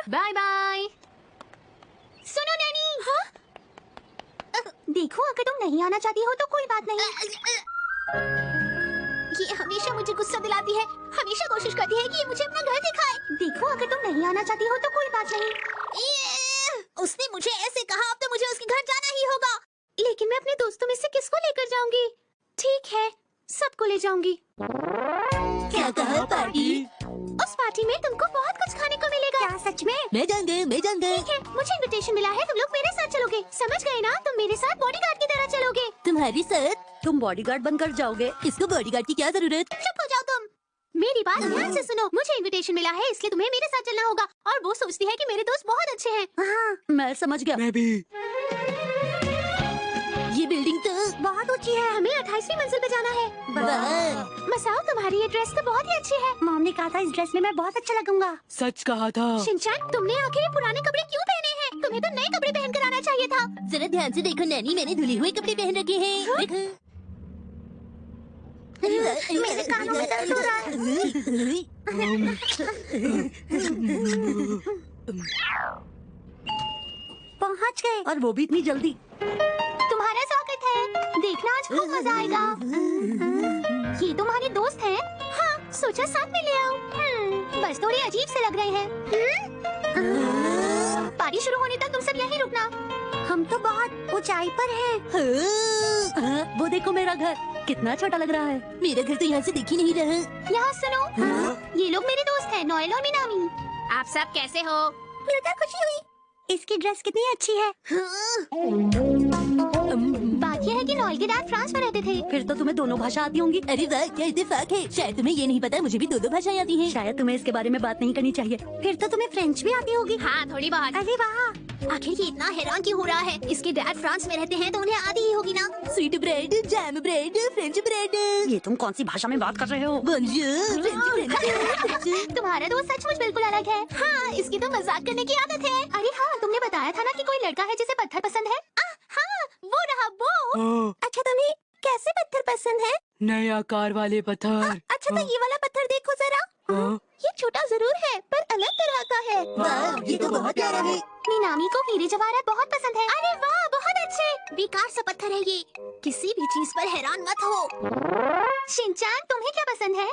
Bye bye. सुनो नैनी। हाँ? देखो, अगर तुम नहीं आना चाहती हो तो कोई बात नहीं। ये हमेशा मुझे गुस्सा दिलाती है, हमेशा कोशिश करती है कि ये मुझे अपना घर दिखाए। देखो, अगर तुम नहीं आना चाहती हो तो कोई बात नहीं। उसने मुझे ऐसे कहा, अब तो मुझे उसके घर जाना ही होगा। लेकिन मैं अपने दोस्तों में से किसको लेकर जाऊंगी? ठीक है, सबको ले जाऊंगी। क्या कहा पार्टी? उस पार्टी में तुमको बहुत कुछ खाने को मिलेगा। क्या सच में? मैं जाऊंगा। ठीक है, मुझे इनविटेशन मिला है, तुम लोग मेरे साथ चलोगे। समझ गए ना? तुम मेरे साथ बॉडीगार्ड की तरह चलोगे। तुम्हारे साथ? तुम बॉडीगार्ड बनकर जाओगे? इसको बॉडीगार्ड की क्या जरूरत? चुप हो जाओ तुम। मेरी बात ध्यान से सुनो। मुझे इनविटेशन मिला है, इसलिए तुम्हें मेरे साथ चलना होगा। और वो सोचती है कि मेरे दोस्त बहुत अच्छे हैं। हाँ, मैं समझ गया। मैं भी। ये बिल्डिंग तो बहुत ऊंची है, हमें 28वीं मंजिल पे जाना है। मसाओ, तुम्हारी ये ड्रेस तो बहुत ही अच्छी है। मॉम ने कहा था इस ड्रेस में मैं बहुत अच्छा लगूंगा। सच कहा था। शिनचैन, तुमने आखिर ये पुराने कपड़े क्यों पहने हैं? तुम्हें तो नए कपड़े पहन कर आना चाहिए था। जरा ध्यान से देखो नैनी, मैंने धुले हुए कपड़े पहन रखे हैं। देखो। मेरे कानों में दर्द हो रहा है। पहुंच गए, और वो भी इतनी जल्दी। तुम्हारा स्वागत है। देखना, आज खूब मजा आएगा। ये तुम्हारे दोस्त हैं? हाँ, सोचा साथ में ले आओ। बस थोड़े अजीब से लग रहे हैं। पार्टी शुरू होने तक तुम सब यहीं रुकना। हम तो बहुत ऊंचाई पर हैं। वो देखो मेरा घर कितना छोटा लग रहा है। मेरा घर तो यहाँ से दिख ही नहीं रहा। यहाँ सुनो, ये लोग मेरे दोस्त हैं, नोएल और मिनामी। आप सब कैसे हो? मिलकर खुशी हुई। इसकी ड्रेस कितनी अच्छी है। बात यह है कि नोएल के डैड फ्रांस में रहते थे। फिर तो तुम्हें दोनों भाषा आती होंगी। अरे वाह, क्या इत्तेफाक है। शायद तुम्हें ये नहीं पता, मुझे भी दो भाषाएं आती हैं। शायद तुम्हें इसके बारे में बात नहीं करनी चाहिए। फिर तो तुम्हें फ्रेंच भी आती होगी। हाँ, थोड़ी बहुत। अरे वाह, आखिर ये इतना हैरान क्यों हो रहा है? इसके डैड फ्रांस में रहते हैं तो उन्हें आती ही होगी ना। Sweet bread, jam bread, French bread. ये तुम कौन सी भाषा में बात कर रहे हो? बोंजूर, फ्रेंच। तुम्हारा दोस्त सचमुच बिल्कुल अलग है। हाँ, इसकी तो मजाक करने की आदत है। अरे हाँ, तुमने बताया था ना कि कोई लड़का है जिसे पत्थर पसंद है। हाँ, वो रहा वो। अच्छा, तुम्हें कैसे पत्थर पसंद है? नए आकार वाले पत्थर। अच्छा, तो ये वाला पत्थर देखो जरा। ये छोटा जरूर है पर अलग तरह का है। वाह, ये तो बहुत प्यारा है। मीनामी को हीरे जवाहरात बहुत पसंद है। अरे वाह, बहुत अच्छे। बेकार सा पत्थर है ये। किसी भी चीज पर हैरान मत हो। शिनचैन, तुम्हें क्या पसंद है?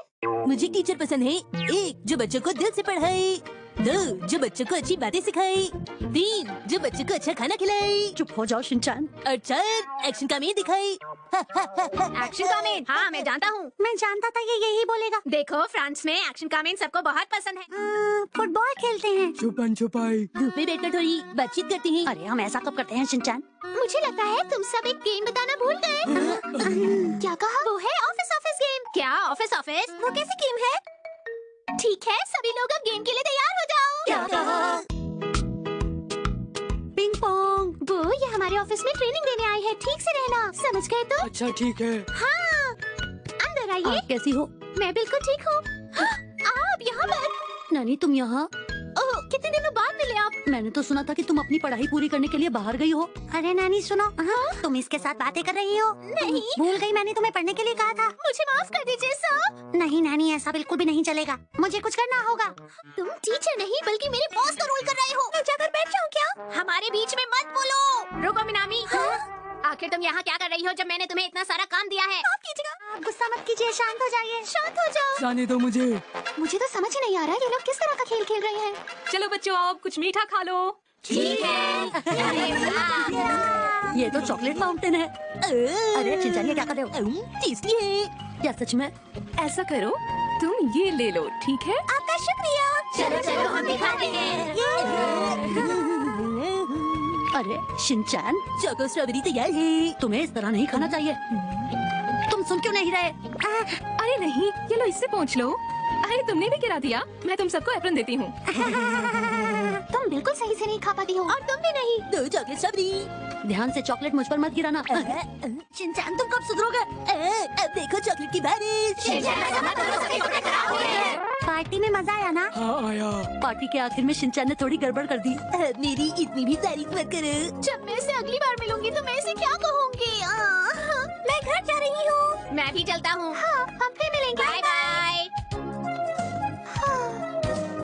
मुझे टीचर पसंद है। 1 जो बच्चों को दिल से पढ़ाए, 2 जो बच्चों को अच्छी बातें सिखाए, 3 जो बच्चों को अच्छा खाना खिलाए, चुप हो जाओ शिनचैन। और 4 एक्शन कॉमेडी दिखाए। Action comedy? हाँ, मैं जानता हूँ। मैं जानता था ये यही बोलेगा। देखो, फ्रांस में एक्शन कॉमेडी सबको बहुत पसंद है। फुटबॉल खेलते हैं। छुपन छुपाई। धूप में बैठकर थोड़ी बातचीत करते हैं। अरे हम ऐसा कब करते हैं शिनचैन? मुझे लगता है तुम सब एक गेम बताना भूल गए। क्या कहा? वो है ऑफिस गेम। क्या ऑफिस? वो कैसी गेम है? ठीक है, सभी लोग अब गेम के लिए तैयार हो जाओ। क्या कहा? Ping pong. वो ये हमारे ऑफिस में ट्रेनिंग देने आई है, ठीक से रहना। समझ गए तो? अच्छा ठीक है। हाँ, अंदर आइए। आप कैसी हो? मैं बिल्कुल ठीक हूँ। आप यहाँ पर? नानी, तुम यहाँ? ओह, कितने दिनों बाद मिले आप। मैंने तो सुना था कि तुम अपनी पढ़ाई पूरी करने के लिए बाहर गई हो। अरे नानी सुनो, तुम इसके साथ बातें कर रही हो? नहीं। भूल गई, मैंने तुम्हें पढ़ने के लिए कहा था। मुझे माफ कर दीजिए सर। नहीं नानी, ऐसा बिल्कुल भी नहीं चलेगा। मुझे कुछ करना होगा। तुम टीचर नहीं बल्कि मेरे बॉस का रोल कर रहे हो। मैं जाकर बैठ जाऊँ क्या? हमारे बीच में मत बोलो। रुको मिनामी। आखिर तुम यहाँ क्या कर रही हो जब मैंने तुम्हें इतना सारा काम दिया है? माफ कीजिएगा। आप गुस्सा मत कीजिए, शांत हो जाइए। शांत हो जाओ। जाने दो मुझे। मुझे तो समझ ही नहीं आ रहा ये लोग किस तरह का खेल खेल रहे हैं। चलो बच्चों, आप कुछ मीठा खा लो। ठीक है। ये तो चॉकलेट माउंटेन है। अरे शिनचैन, ये क्या कर रहे हो? टेस्टी है क्या सच में? ऐसा करो, तुम ये ले लो, ठीक है? आपका शुक्रिया। चलो चलो, हम भी खाते हैं। अरे शिनचैन, चोको स्ट्रॉबेरी तैयार है। तुम्हें इस तरह नहीं खाना चाहिए। तुम सुन क्यों नहीं रहे? अरे नहीं, ये लो, इससे पहुँच लो। अरे तुमने भी गिरा दिया। मैं तुम सबको एप्रन देती हूँ। तुम बिल्कुल सही से नहीं खा पाती हो। और तुम भी नहीं। 2 चॉकलेट स्ट्रॉबेरी। ध्यान से चॉकलेट मुझ पर मत गिराना। शिनचैन, तुम कब सुधरोगे? अब देखो चॉकलेट की बारिश। पार्टी में मजा आया ना? हाँ आया। पार्टी के आखिर में शिनचैन ने थोड़ी गड़बड़ कर दी। मेरी इतनी भी तारीफ मत करो। जब मैं इसे अगली बार मिलूंगी तो मैं इसे क्या कहूँगी? मैं घर जा रही हूँ। मैं भी चलता हूँ। हाँ, हम फिर मिलेंगे। Bye bye.